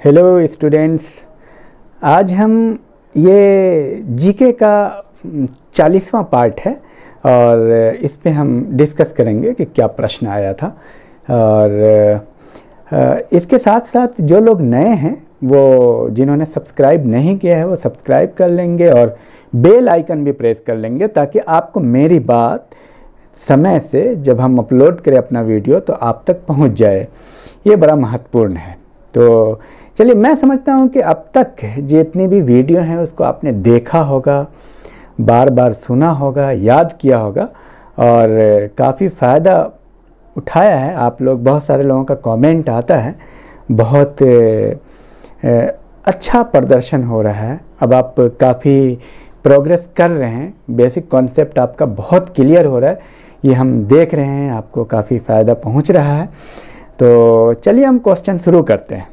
Hello students, आज हम ये जीके का 40वां पार्ट है और इस पे हम डिस्कस करेंगे कि क्या प्रश्न आया था। और इसके साथ साथ जो लोग नए हैं वो जिन्होंने सब्सक्राइब नहीं किया है वो सब्सक्राइब कर लेंगे और बेल आइकन भी प्रेस कर लेंगे ताकि आपको मेरी बात समय से जब हम अपलोड करें अपना वीडियो तो आप तक पहुंच जाए। ये बड़ा महत्वपूर्ण है। तो चलिए, मैं समझता हूँ कि अब तक जितनी भी वीडियो हैं उसको आपने देखा होगा, बार बार सुना होगा, याद किया होगा और काफ़ी फ़ायदा उठाया है आप लोग। बहुत सारे लोगों का कमेंट आता है, बहुत अच्छा प्रदर्शन हो रहा है। अब आप काफ़ी प्रोग्रेस कर रहे हैं, बेसिक कॉन्सेप्ट आपका बहुत क्लियर हो रहा है, ये हम देख रहे हैं, आपको काफ़ी फ़ायदा पहुंच रहा है। तो चलिए हम क्वेश्चन शुरू करते हैं।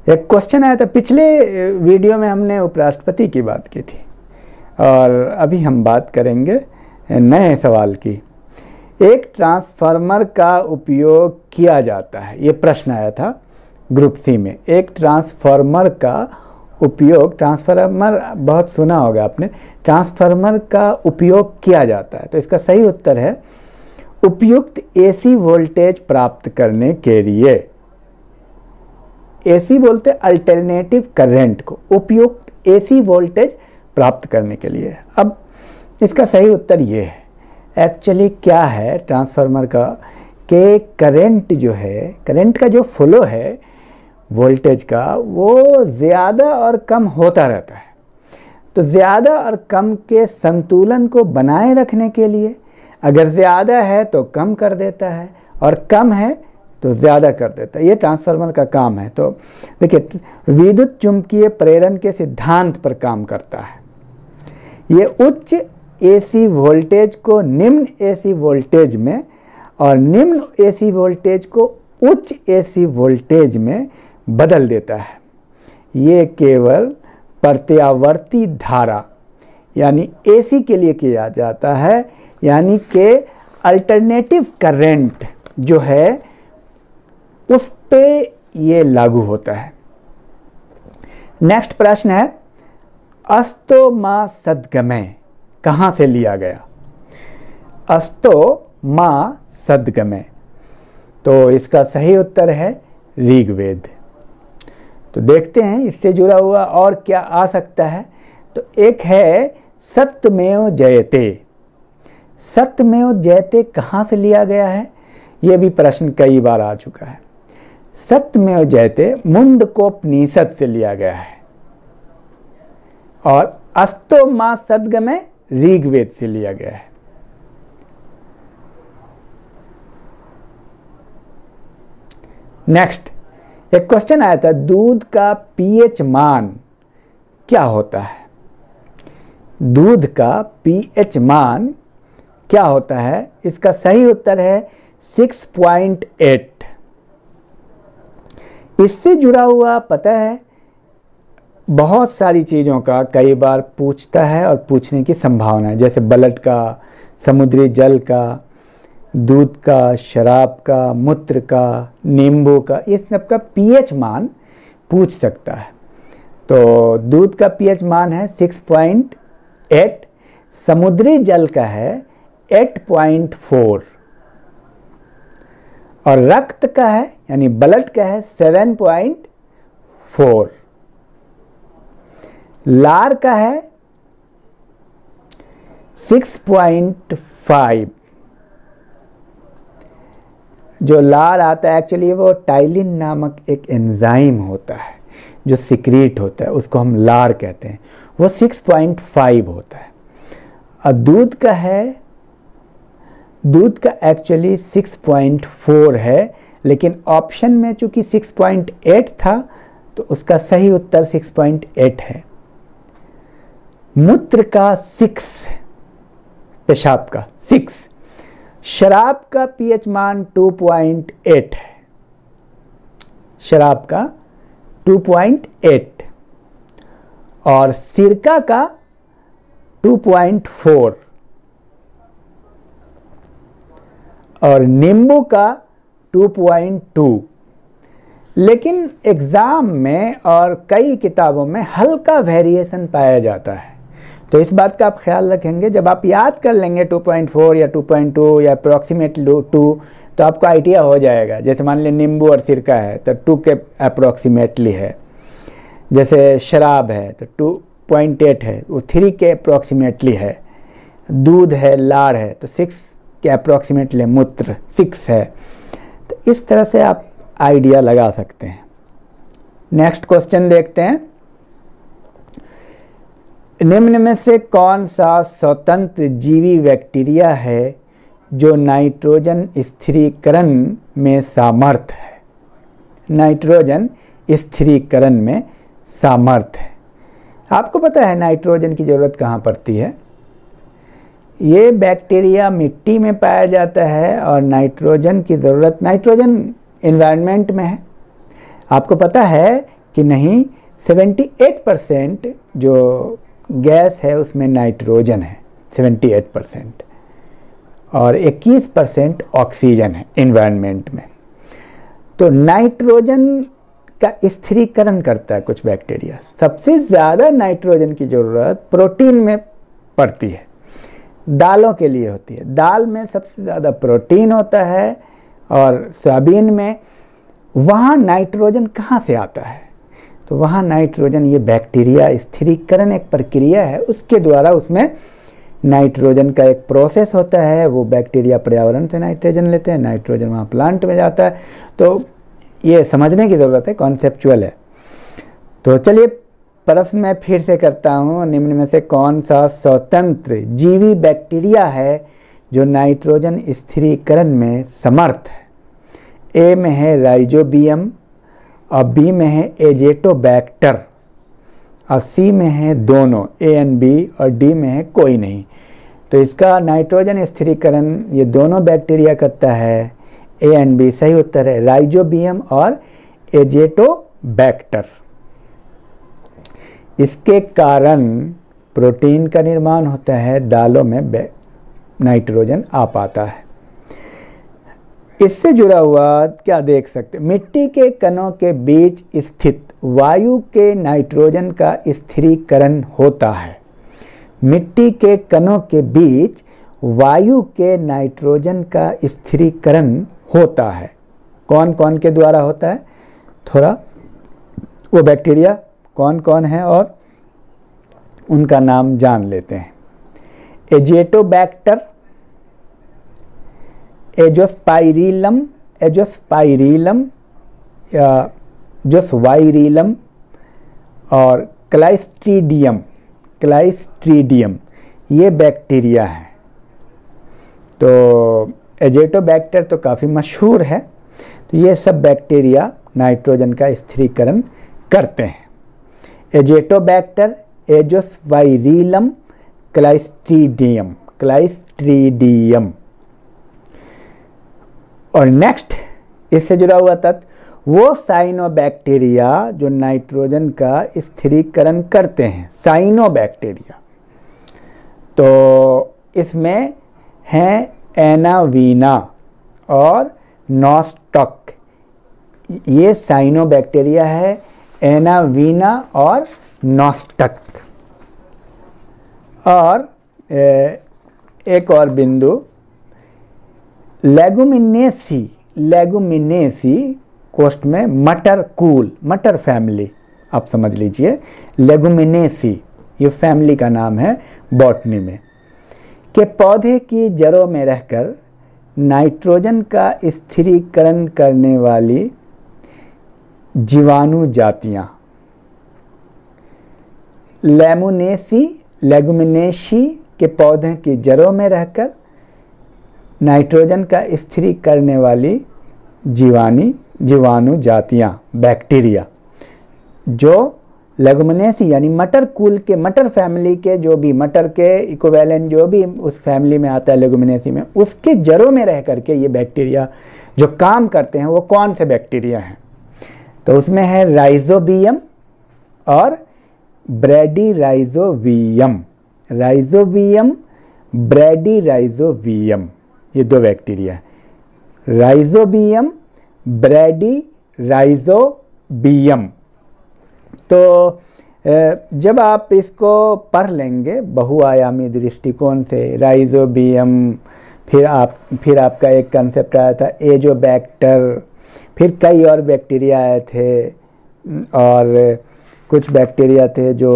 एक क्वेश्चन आया था, पिछले वीडियो में हमने उपराष्ट्रपति की बात की थी और अभी हम बात करेंगे नए सवाल की। एक ट्रांसफार्मर का उपयोग किया जाता है, ये प्रश्न आया था ग्रुप सी में। एक ट्रांसफार्मर का उपयोग, ट्रांसफार्मर बहुत सुना होगा आपने, ट्रांसफार्मर का उपयोग किया जाता है। तो इसका सही उत्तर है उपयुक्त एसी वोल्टेज प्राप्त करने के लिए। एसी बोलते अल्टरनेटिव करंट को, उपयुक्त एसी वोल्टेज प्राप्त करने के लिए। अब इसका सही उत्तर ये है, एक्चुअली क्या है ट्रांसफार्मर का कि करंट जो है, करंट का जो फ्लो है वोल्टेज का, वो ज़्यादा और कम होता रहता है। तो ज़्यादा और कम के संतुलन को बनाए रखने के लिए अगर ज़्यादा है तो कम कर देता है और कम है तो ज़्यादा कर देता है। ये ट्रांसफार्मर का काम है। तो देखिए, विद्युत चुंबकीय प्रेरण के सिद्धांत पर काम करता है। ये उच्च एसी वोल्टेज को निम्न एसी वोल्टेज में और निम्न एसी वोल्टेज को उच्च एसी वोल्टेज में बदल देता है। ये केवल प्रत्यावर्ती धारा यानी एसी के लिए किया जाता है, यानी कि अल्टरनेटिव करंट जो है उस पे ये लागू होता है। नेक्स्ट प्रश्न है, अस्तो मा सद्गमय कहाँ से लिया गया? अस्तो मा सद्गमय, तो इसका सही उत्तर है ऋग्वेद। तो देखते हैं इससे जुड़ा हुआ और क्या आ सकता है। तो एक है सत्यमेव जयते। सत्यमेव जयते कहाँ से लिया गया है? यह भी प्रश्न कई बार आ चुका है। सत्यमेव जयते मुंडकोपनिषद से लिया गया है और अस्तो मा सद्गमय ऋग्वेद से लिया गया है। नेक्स्ट एक क्वेश्चन आया था, दूध का पीएच मान क्या होता है? दूध का पीएच मान क्या होता है? इसका सही उत्तर है 6.8। इससे जुड़ा हुआ पता है बहुत सारी चीज़ों का कई बार पूछता है और पूछने की संभावना है, जैसे ब्लड का, समुद्री जल का, दूध का, शराब का, मूत्र का, नींबू का, इस सब का पीएच मान पूछ सकता है। तो दूध का पीएच मान है 6.8, समुद्री जल का है 8.4 और रक्त का है यानी ब्लड का है 7.4, लार का है 6.5। जो लार आता है एक्चुअली वो टाइलिन नामक एक एंजाइम होता है जो सिक्रीट होता है, उसको हम लार कहते हैं, वो 6.5 होता है। और दूध का एक्चुअली 6.4 है, लेकिन ऑप्शन में चूंकि 6.8 था तो उसका सही उत्तर 6.8 है। मूत्र का 6, पेशाब का 6, शराब का पीएच मान 2.8 है, शराब का 2.8 और सिरका का 2.4 और नींबू का 2.2। लेकिन एग्ज़ाम में और कई किताबों में हल्का वेरिएशन पाया जाता है। तो इस बात का आप ख्याल रखेंगे, जब आप याद कर लेंगे 2.4 या 2.2 या अप्रॉक्सीमेटली 2, तो आपको आइडिया हो जाएगा। जैसे मान लीजिए नींबू और सिरका है तो 2 के अप्रॉक्सीमेटली है, जैसे शराब है तो 2.8 है, वो 3 के अप्रॉक्सीमेटली है। दूध है, लाड़ है तो 6 के अप्रॉक्सीमेटली, मूत्र 6 है। तो इस तरह से आप आइडिया लगा सकते हैं। नेक्स्ट क्वेश्चन देखते हैं। निम्न में से कौन सा स्वतंत्र जीवी बैक्टीरिया है जो नाइट्रोजन स्थिरीकरण में समर्थ है? नाइट्रोजन स्थिरीकरण में समर्थ है। आपको पता है नाइट्रोजन की ज़रूरत कहाँ पड़ती है? ये बैक्टीरिया मिट्टी में पाया जाता है और नाइट्रोजन की ज़रूरत, नाइट्रोजन एनवायरनमेंट में है। आपको पता है कि नहीं, 78% जो गैस है उसमें नाइट्रोजन है, 78%, और 21% ऑक्सीजन है एनवायरनमेंट में। तो नाइट्रोजन का स्थिरीकरण करता है कुछ बैक्टीरिया। सबसे ज़्यादा नाइट्रोजन की ज़रूरत प्रोटीन में पड़ती है, दालों के लिए होती है। दाल में सबसे ज़्यादा प्रोटीन होता है और सोयाबीन में। वहाँ नाइट्रोजन कहाँ से आता है? तो वहाँ नाइट्रोजन, ये बैक्टीरिया स्थिरीकरण एक प्रक्रिया है, उसके द्वारा उसमें नाइट्रोजन का एक प्रोसेस होता है। वो बैक्टीरिया पर्यावरण से नाइट्रोजन लेते हैं, नाइट्रोजन वहाँ प्लांट में जाता है। तो ये समझने की ज़रूरत है, कॉन्सेप्चुअल है। तो चलिए प्रश्न मैं फिर से करता हूँ। निम्न में से कौन सा स्वतंत्र जीवी बैक्टीरिया है जो नाइट्रोजन स्थिरीकरण में समर्थ है? ए में है राइजोबियम, और बी में है एजेटोबैक्टर, और सी में है दोनों, ए एंड बी, और डी में है कोई नहीं। तो इसका नाइट्रोजन स्थिरीकरण ये दोनों बैक्टीरिया करता है, ए एंड बी। सही उत्तर है राइजोबियम और एजेटोबैक्टर। इसके कारण प्रोटीन का निर्माण होता है, दालों में नाइट्रोजन आ पाता है। इससे जुड़ा हुआ क्या देख सकते हैं? मिट्टी के कणों के बीच स्थित वायु के नाइट्रोजन का स्थिरीकरण होता है। मिट्टी के कणों के बीच वायु के नाइट्रोजन का स्थिरीकरण होता है। कौन कौन के द्वारा होता है? थोड़ा वो बैक्टीरिया कौन कौन है और उनका नाम जान लेते हैं। एजेटोबैक्टर, एजोस्पाइरिलम, या जोस्वाइरिलम, और क्लाइस्ट्रीडियम, ये बैक्टीरिया हैं। तो एजेटोबैक्टर तो काफ़ी मशहूर है। तो ये सब बैक्टीरिया नाइट्रोजन का स्थिरीकरण करते हैं। एजेटोबैक्टर, एजोस्वाइरिलम, क्लाइस्ट्रीडियम। और नेक्स्ट इससे जुड़ा हुआ तत्व, वो साइनोबैक्टीरिया जो नाइट्रोजन का स्थिरीकरण करते हैं, साइनोबैक्टीरिया। तो इसमें हैं एनावीना और नॉस्टॉक। ये साइनोबैक्टीरिया है, एनावीना और नॉस्टॉक। और एक और बिंदु, लेगुमिनेसी कोस्ट में मटर फैमिली, आप समझ लीजिए। लेगुमिनेसी ये फैमिली का नाम है बॉटनी में, के पौधे की जड़ों में रहकर नाइट्रोजन का स्थिरीकरण करने वाली जीवाणु जातियां। लेगुमिनेसी के पौधे की जड़ों में रहकर नाइट्रोजन का स्थिरीकरण करने वाली जीवाणु जातियां, बैक्टीरिया, जो लेगुमिनेसी यानी मटर कुल के, मटर फैमिली के, जो भी मटर के इक्विवेलेंट जो भी उस फैमिली में आता है लेगुमिनेसी में, उसके जड़ों में रह करके ये बैक्टीरिया जो काम करते हैं वो कौन से बैक्टीरिया हैं? तो उसमें है राइजोबियम और ब्रैडीराइजोवियम। ब्रैडीराइजोवियम, ये दो बैक्टीरिया, राइजोबियम, ब्रैडीराइजोवियम। राइजोबियम। तो जब आप इसको पढ़ लेंगे बहुआयामी दृष्टिकोण से, राइजोबियम, फिर आपका एक कंसेप्ट आया था एजोबैक्टर, फिर कई और बैक्टीरिया आए थे और कुछ बैक्टीरिया थे जो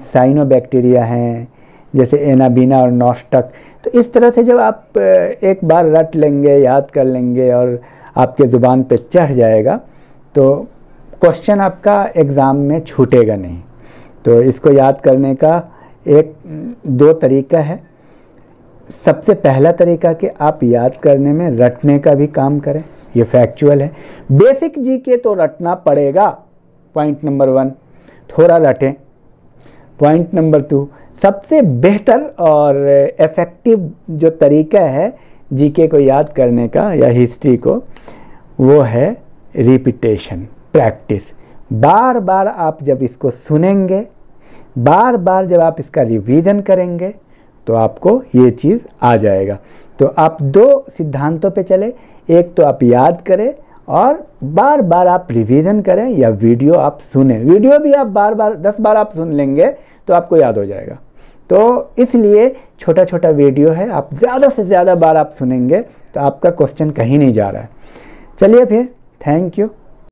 साइनोबैक्टीरिया हैं, जैसे एनाबीना और नॉस्टक। तो इस तरह से जब आप एक बार रट लेंगे, याद कर लेंगे और आपके ज़ुबान पे चढ़ जाएगा तो क्वेश्चन आपका एग्ज़ाम में छूटेगा नहीं। तो इसको याद करने का एक दो तरीका है। सबसे पहला तरीका कि आप याद करने में रटने का भी काम करें, ये फैक्चुअल है। बेसिक जीके तो रटना पड़ेगा, पॉइंट नंबर 1, थोड़ा रटें। पॉइंट नंबर 2, सबसे बेहतर और इफ़ेक्टिव जो तरीका है जीके को याद करने का या हिस्ट्री को, वो है रिपीटेशन, प्रैक्टिस। बार बार आप जब इसको सुनेंगे, बार बार जब आप इसका रिवीजन करेंगे तो आपको ये चीज़ आ जाएगा। तो आप दो सिद्धांतों पे चले, एक तो आप याद करें और बार बार आप रिवीजन करें या वीडियो आप सुने। वीडियो भी आप बार बार 10 बार आप सुन लेंगे तो आपको याद हो जाएगा। तो इसलिए छोटा छोटा वीडियो है, आप ज़्यादा से ज़्यादा बार आप सुनेंगे तो आपका क्वेश्चन कहीं नहीं जा रहा है। चलिए फिर, थैंक यू।